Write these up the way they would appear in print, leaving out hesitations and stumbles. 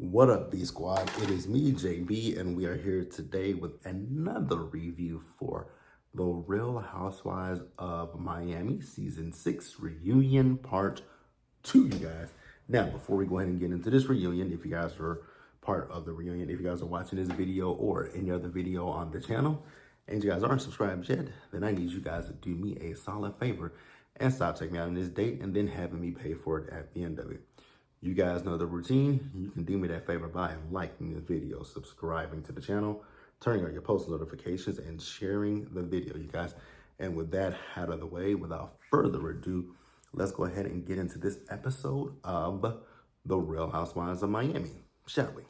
What up, B Squad? It is me, JB, and we are here today with another review for The Real Housewives of Miami Season 6 Reunion Part 2, you guys. Now, before we go ahead and get into this reunion, if you guys are part of the reunion, if you guys are watching this video or any other video on the channel, and you guys aren't subscribed yet, then I need you guys to do me a solid favor and stop taking me out on this date and then having me pay for it at the end of it. You guys know the routine. You can do me that favor by liking the video, subscribing to the channel, turning on your post notifications, and sharing the video, you guys. And with that out of the way, without further ado, let's go ahead and get into this episode of The Real Housewives of Miami, shall we?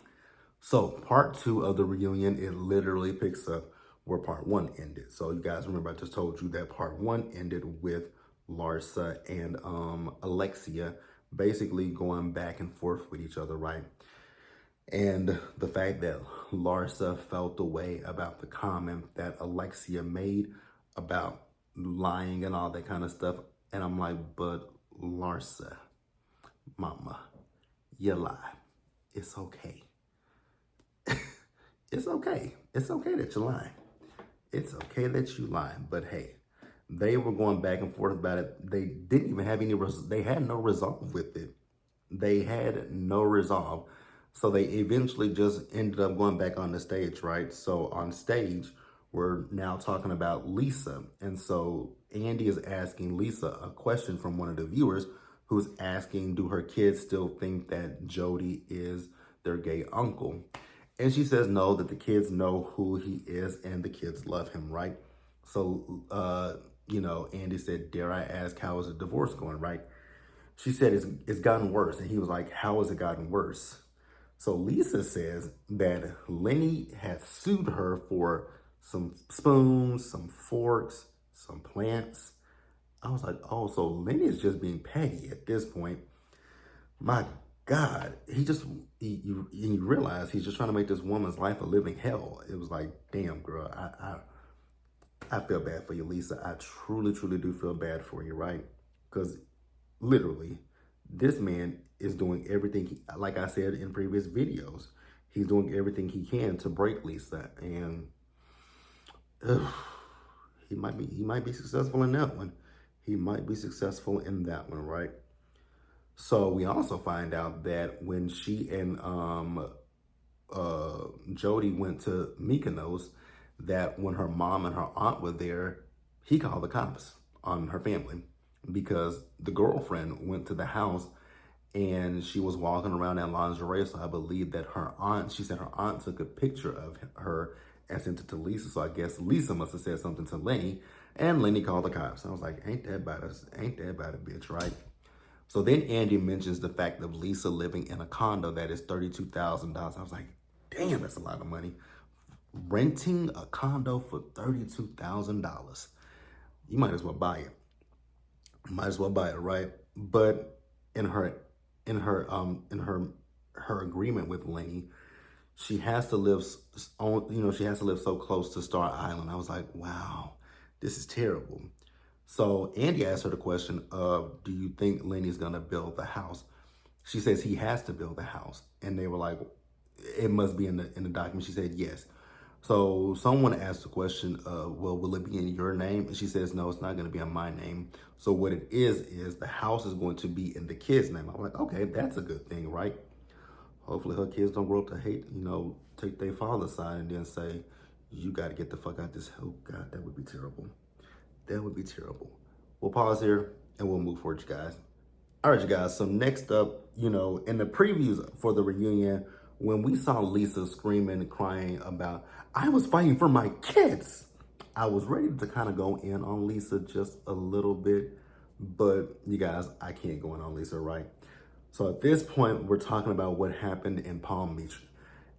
So part 2 of the reunion, it literally picks up where part 1 ended. So you guys remember I just told you that part 1 ended with Larsa and Alexia basically going back and forth with each other, right? And the fact that Larsa felt the way about the comment that Alexia made about lying and all that kind of stuff. And I'm like, but Larsa, mama, you lie. It's okay. It's okay. It's okay that you're lying. It's okay that you lying. But hey, they were going back and forth about it. They didn't even have they had no resolve with it. They had no resolve. So they eventually just ended up going back on the stage, right? So on stage, we're now talking about Lisa. And so Andy is asking Lisa a question from one of the viewers who's asking, do her kids still think that Jody is their gay uncle? And she says no, that the kids know who he is and the kids love him, right? So, Andy said, dare I ask, how is the divorce going, right? She said, it's gotten worse. And he was like, how has it gotten worse? So Lisa says that Lenny had sued her for some spoons, some forks, some plants. I was like, oh, so Lenny is just being petty at this point. My God, you realize he's just trying to make this woman's life a living hell. It was like, damn, girl, I feel bad for you, Lisa. I truly, truly do feel bad for you, right? Because literally, this man is doing everything, like I said in previous videos, he's doing everything he can to break Lisa. And he might be successful in that one. He might be successful in that one, right? So we also find out that when she and Jody went to Mykonos, that when her mom and her aunt were there, he called the cops on her family because the girlfriend went to the house and she was walking around in lingerie. So I believe that she said her aunt took a picture of her and sent it to Lisa. So I guess Lisa must have said something to Lenny, and Lenny called the cops. I was like, ain't that about a bitch, right? So then Andy mentions the fact of Lisa living in a condo that is $32,000. I was like, damn, that's a lot of money. Renting a condo for $32,000. You might as well buy it. Right? But in her agreement with Lenny, she has to live so close to Star Island. I was like, wow, this is terrible. So Andy asked her the question of, do you think Lenny's gonna build the house? She says he has to build the house. And they were like, it must be in the document. She said yes. So someone asked the question, well, will it be in your name? And she says, no, it's not gonna be in my name. So what it is the house is going to be in the kid's name. I'm like, okay, that's a good thing, right? Hopefully her kids don't grow up to hate, take their father's side and then say, you gotta get the fuck out this hell. God, that would be terrible. That would be terrible. We'll pause here and we'll move forward, you guys. All right, you guys. So next up, in the previews for the reunion, when we saw Lisa screaming and crying about, I was fighting for my kids, I was ready to kind of go in on Lisa just a little bit. But you guys, I can't go in on Lisa, right? So at this point, we're talking about what happened in Palm Beach.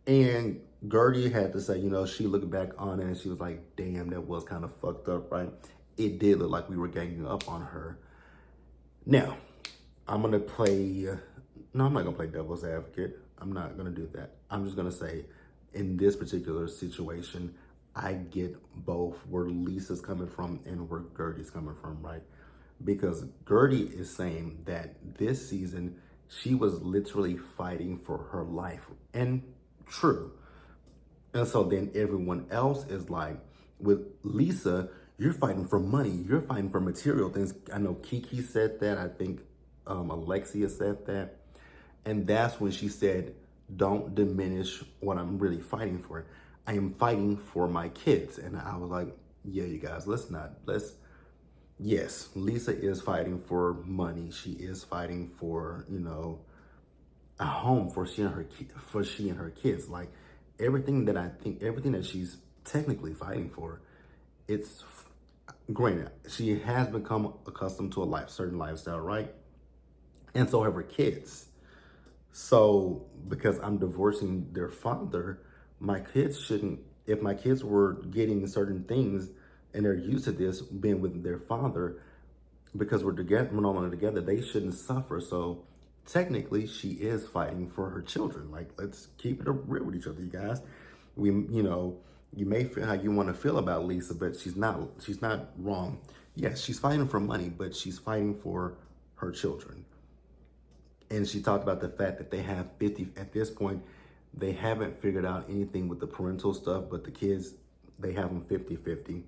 And Gertie had to say, she looked back on it and she was like, damn, that was kind of fucked up, right? It did look like we were ganging up on her. Now, I'm not gonna play devil's advocate. I'm not gonna do that. I'm just gonna say, in this particular situation, I get both where Lisa's coming from and where Gertie's coming from, right? Because Gertie is saying that this season, She was literally fighting for her life. And true. And so then everyone else is like, with Lisa, you're fighting for money. You're fighting for material things. I know Kiki said that. I think Alexia said that. And that's when she said, don't diminish what I'm really fighting for. I am fighting for my kids. And I was like, yeah, you guys, yes, Lisa is fighting for money. She is fighting for, a home for she and her kids. Like everything that she's technically fighting for, it's granted, she has become accustomed to certain lifestyle, right? And so have her kids. So because I'm divorcing their father, my kids shouldn't, if my kids were getting certain things and they're used to this being with their father, because we're no longer together, they shouldn't suffer. So technically she is fighting for her children. Like, let's keep it real with each other, you guys. You may feel how you want to feel about Lisa, but she's not wrong. Yes, she's fighting for money, but she's fighting for her children. And she talked about the fact that they have 50, at this point, they haven't figured out anything with the parental stuff, but the kids, they have them 50-50.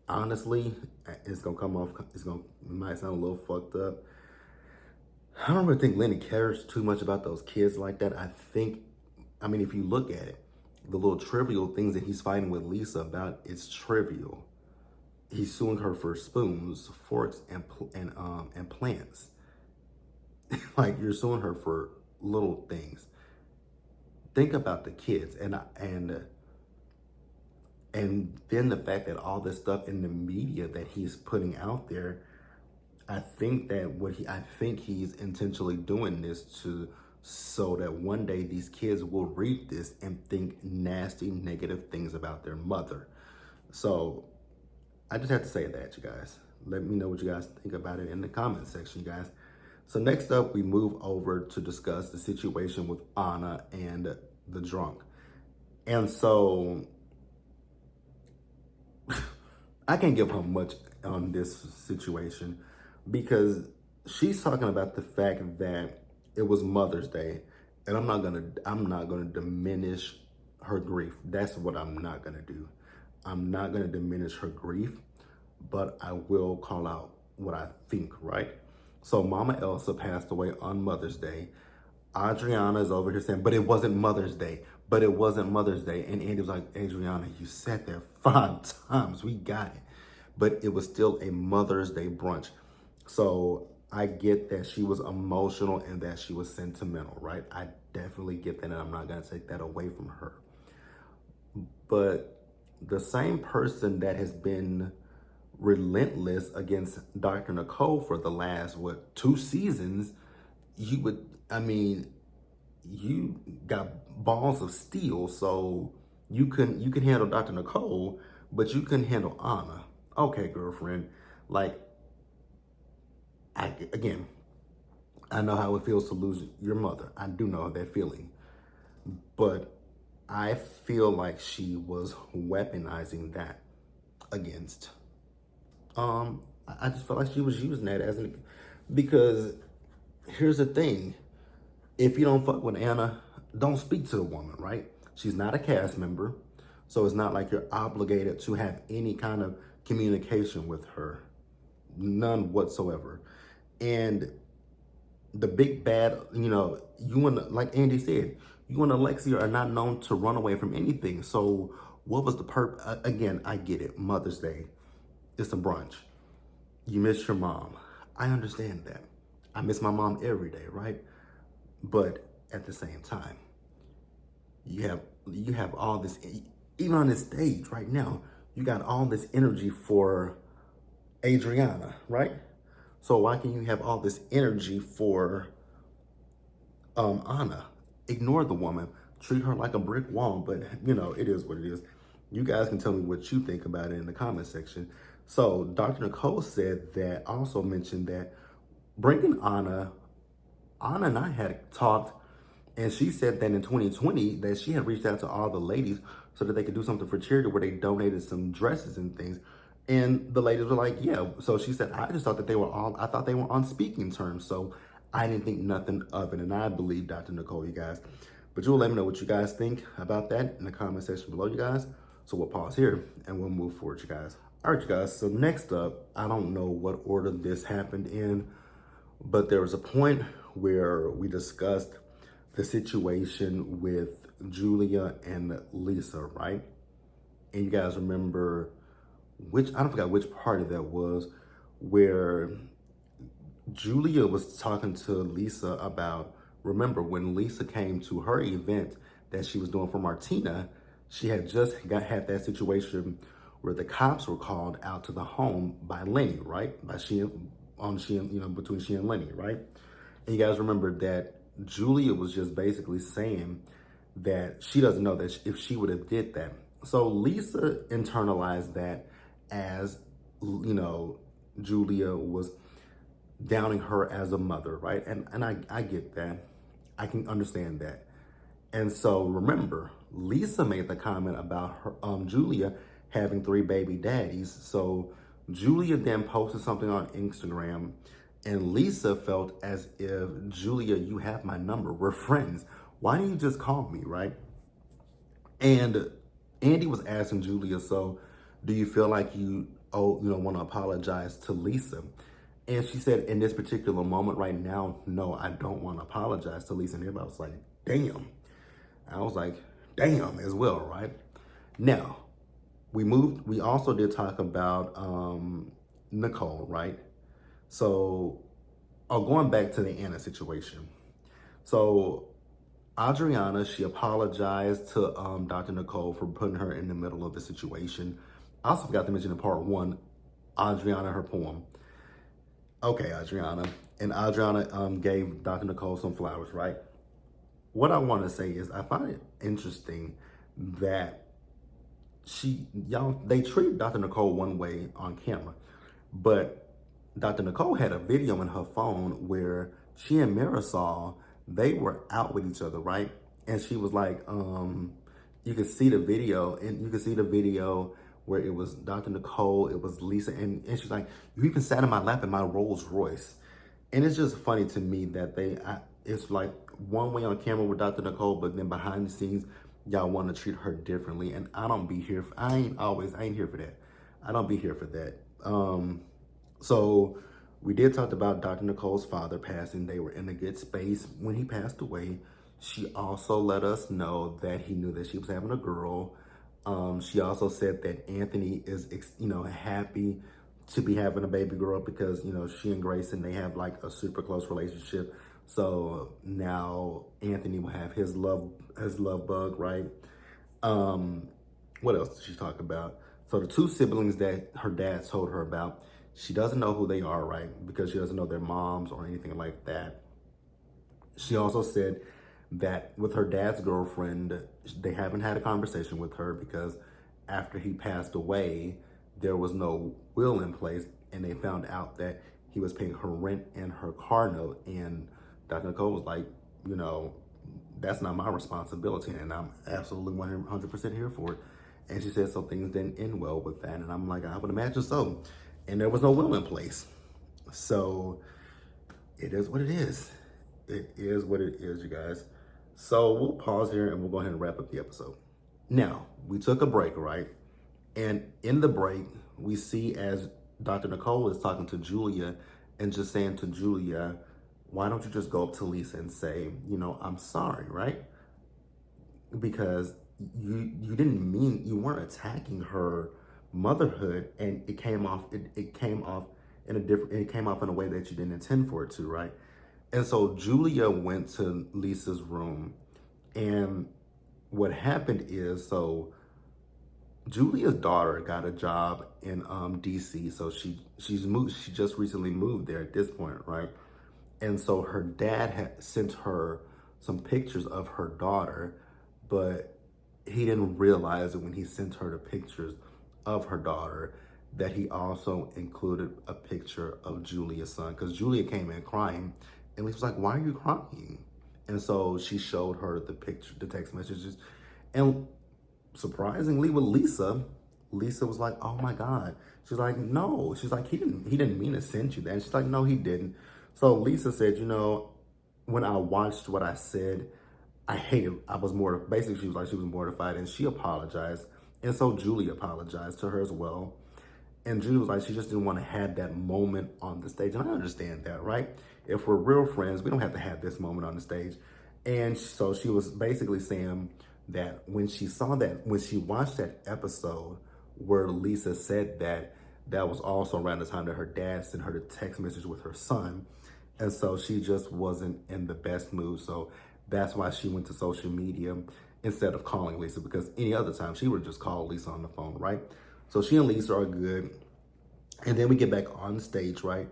Honestly, it's going to come off, it might sound a little fucked up. I don't really think Lenny cares too much about those kids like that. If you look at it, the little trivial things that he's fighting with Lisa about, it's trivial. He's suing her for spoons, forks, and plants. Like, you're suing her for little things. Think about the kids, and then the fact that all this stuff in the media that he's putting out there, I think he's intentionally doing this so that one day these kids will read this and think nasty, negative things about their mother. So I just have to say that, you guys. Let me know what you guys think about it in the comment section, you guys. So next up, we move over to discuss the situation with Anna and the drunk. And so I can't give her much on this situation because she's talking about the fact that it was Mother's Day, and I'm not gonna diminish her grief. That's what I'm not gonna do. I'm not gonna diminish her grief, but I will call out what I think, right? So Mama Elsa passed away on Mother's Day. Adriana is over here saying, but it wasn't Mother's Day. But it wasn't Mother's Day. And Andy was like, Adriana, you said that 5 times. We got it. But it was still a Mother's Day brunch. So I get that she was emotional and that she was sentimental, right? I definitely get that, and I'm not going to take that away from her. But the same person that has been relentless against Dr. Nicole for the last, 2 seasons, you got balls of steel, so you can handle Dr. Nicole, but you couldn't handle Anna. Okay, girlfriend. Like, I know how it feels to lose your mother. I do know that feeling. But I feel like she was weaponizing that against. I just felt like she was using that because here's the thing. If you don't fuck with Anna, don't speak to the woman, right? She's not a cast member, so it's not like you're obligated to have any kind of communication with her. None whatsoever. And the big bad, you and, like Andy said, you and Alexia are not known to run away from anything. So what was the purpose? Again, I get it. Mother's Day. It's a brunch. You miss your mom. I understand that. I miss my mom every day, right? But at the same time, you have all this, even on this stage right now, you got all this energy for Adriana, right? So why can you have all this energy for Anna? Ignore the woman. Treat her like a brick wall, but it is what it is. You guys can tell me what you think about it in the comment section. So Dr. Nicole also mentioned that bringing Anna and I had talked, and she said that in 2020 that she had reached out to all the ladies so that they could do something for charity where they donated some dresses and things. And the ladies were like, yeah. So she said, I thought they were on speaking terms. So I didn't think nothing of it, and I believe Dr. Nicole, you guys. But you'll let me know what you guys think about that in the comment section below, you guys. So we'll pause here and we'll move forward, you guys. All right, you guys. So next up, I don't know what order this happened in, but there was a point where we discussed the situation with Julia and Lisa, right? And you guys remember I don't forget which part of that was, where Julia was talking to Lisa about, remember when Lisa came to her event that she was doing for Martina, she had just had that situation where the cops were called out to the home by Lenny, right? Between she and Lenny, right? And you guys remember that Julia was just basically saying that she doesn't know that if she would have did that. So Lisa internalized that as, Julia was downing her as a mother, right? And I get that. I can understand that. And so remember, Lisa made the comment about her, Julia having 3 baby daddies. So Julia then posted something on Instagram, and Lisa felt as if, Julia, you have my number. We're friends. Why didn't you just call me, right? And Andy was asking Julia, so do you feel like you want to apologize to Lisa? And she said, in this particular moment right now, no, I don't want to apologize to Lisa. And everybody was like, damn. I was like, damn as well, right? Now, we also did talk about Nicole, right? So, going back to the Anna situation. So, Adriana, she apologized to Dr. Nicole for putting her in the middle of the situation. I also forgot to mention in part 1, Adriana, her poem. Okay, Adriana. And Adriana gave Dr. Nicole some flowers, right? What I want to say is I find it interesting that they treat Dr. Nicole one way on camera, but Dr. Nicole had a video in her phone where she and Marisol, they were out with each other, right? And she was like, you could see the video, where it was Dr. Nicole, it was Lisa, and she's like, you even sat in my lap in my Rolls Royce. And it's just funny to me that it's like one way on camera with Dr. Nicole, but then behind the scenes, y'all want to treat her differently. And I don't be here, I ain't here for that. I don't be here for that. So we did talk about Dr. Nicole's father passing. They were in a good space when he passed away. She also let us know that he knew that she was having a girl. She also said that Anthony is, happy to be having a baby girl because, she and Grayson, they have like a super close relationship. So now Anthony will have his love bug, right? What else did she talk about? So the 2 siblings that her dad told her about, she doesn't know who they are, right? Because she doesn't know their moms or anything like that. She also said that with her dad's girlfriend, they haven't had a conversation with her because after he passed away, there was no will in place, and they found out that he was paying her rent and her car note. And Dr. Nicole was like, that's not my responsibility, and I'm absolutely 100% here for it. And she said, so things didn't end well with that. And I'm like, I would imagine so. And there was no will in place. So it is what it is. It is what it is, you guys. So we'll pause here and we'll go ahead and wrap up the episode. Now, we took a break, right? And in the break, we see as Dr. Nicole is talking to Julia and just saying to Julia, why don't you just go up to Lisa and say, I'm sorry, right? Because you weren't attacking her motherhood, and it came off in a way that you didn't intend for it to, right? And so Julia went to Lisa's room, and what happened is, so Julia's daughter got a job in DC, so she just recently moved there at this point, right? And so her dad had sent her some pictures of her daughter, but he didn't realize it when he sent her the pictures of her daughter that he also included a picture of Julia's son, because Julia came in crying, and he was like, why are you crying? And so she showed her the picture, the text messages, and surprisingly with Lisa was like, oh my God. She's like, no. She's like, he didn't mean to send you that. And she's like, no, he didn't. So Lisa said, when I watched what I said, I hated, I was more, basically she was like, she was mortified, and she apologized. And so Julie apologized to her as well. And Julie was like, she just didn't want to have that moment on the stage. And I understand that, right? If we're real friends, we don't have to have this moment on the stage. And so she was basically saying that when she saw that, when she watched that episode where Lisa said that, that was also around the time that her dad sent her the text message with her son. And so she just wasn't in the best mood. So that's why she went to social media instead of calling Lisa, because any other time she would just call Lisa on the phone, right? So she and Lisa are good. And then we get back on stage, right?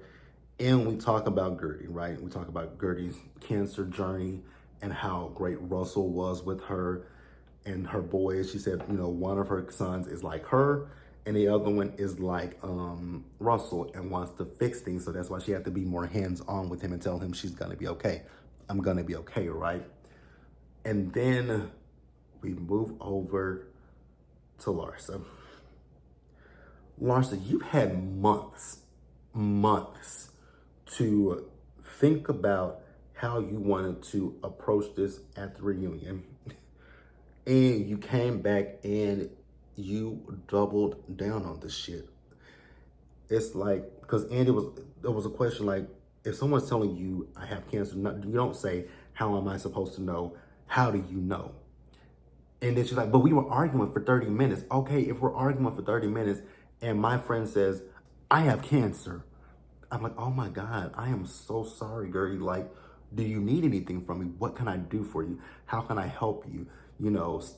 And we talk about Gertie, right? We talk about Gertie's cancer journey and how great Russell was with her and her boys. She said, one of her sons is like her and the other one is like Russell and wants to fix things. So that's why she had to be more hands-on with him and tell him she's gonna be okay. I'm gonna be okay, right? And then we move over to Larsa. Larsa, you've had months to think about how you wanted to approach this at the reunion. And you came back and you doubled down on this shit. It's like, because there was a question like, if someone's telling you I have cancer, you don't say, how am I supposed to know? How do you know? And then she's like, but we were arguing for 30 minutes. Okay, if we're arguing for 30 minutes and my friend says, I have cancer. I'm like, oh my God, I am so sorry, Gertie. Like, do you need anything from me? What can I do for you? How can I help you?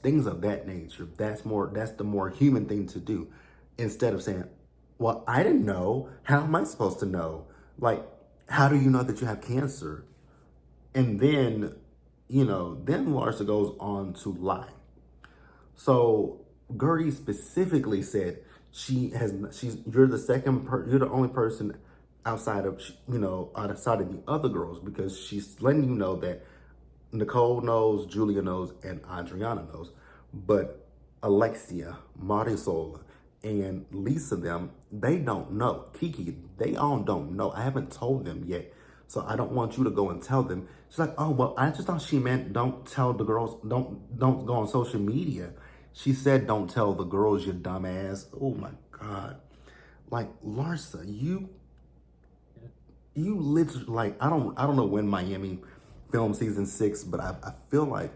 Things of that nature. That's the more human thing to do. Instead of saying, well, I didn't know. How am I supposed to know? Like, how do you know that you have cancer? And then, then Larsa goes on to lie. So Gertie specifically said you're the only person outside of the other girls, because she's letting you know that Nicole knows, Julia knows, and Adriana knows, but Alexia, Marisol, and Lisa, they don't know. Kiki, they all don't know. I haven't told them yet. So I don't want you to go and tell them. She's like, oh, well, I just thought she meant don't tell the girls, don't go on social media. She said, don't tell the girls, you dumbass. Oh my God. Like, Larsa, you literally, like, I don't know when Miami filmed season 6, but I feel like,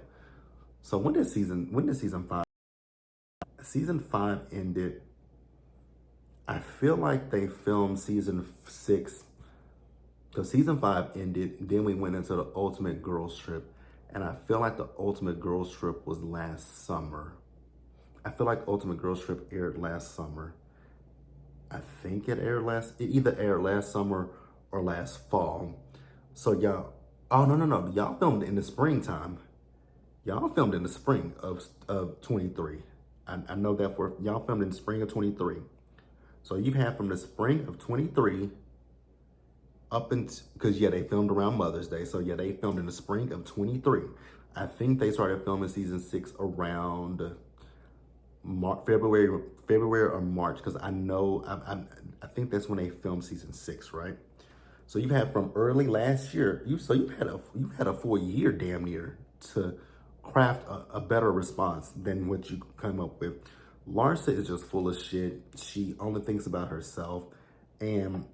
so when did season 5? Season 5 ended. I feel like they filmed season 6, because season 5 ended, then we went into the Ultimate Girls Trip, and I feel like the Ultimate Girls Trip was last summer. I feel like Ultimate Girls Trip aired last summer. I think it either aired last summer or last fall. So y'all, oh no, y'all filmed in the springtime. Y'all filmed in the spring of 23. I know that y'all filmed in the spring of 23. So you've had from the spring of 23 up until, because they filmed around Mother's Day. So they filmed in the spring of 23. I think they started filming season 6 around February or March, because I know, I think that's when they filmed season 6, right? So you've had from early last year, you've had a full year damn near to craft a better response than what you come up with. Larsa is just full of shit. She only thinks about herself, and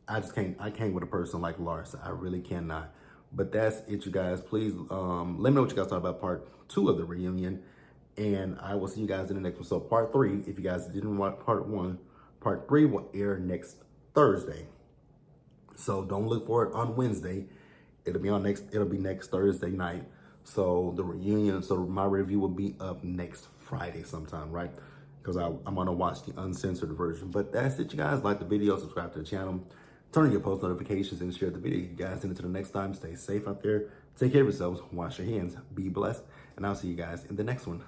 I can't with a person like Larsa. I really cannot. But that's it, you guys. Please let me know what you guys thought about part 2 of the reunion, and I will see you guys in the next one. So part 3, if you guys didn't watch part 1, part 3 will air next Thursday. So don't look for it on Wednesday. It'll be next Thursday night. So the reunion, so my review will be up next Friday sometime, right? Because I'm gonna watch the uncensored version. But that's it, you guys. Like the video, subscribe to the channel, turn on your post notifications, and share the video. You guys, and until the next time, stay safe out there. Take care of yourselves. Wash your hands. Be blessed. And I'll see you guys in the next one.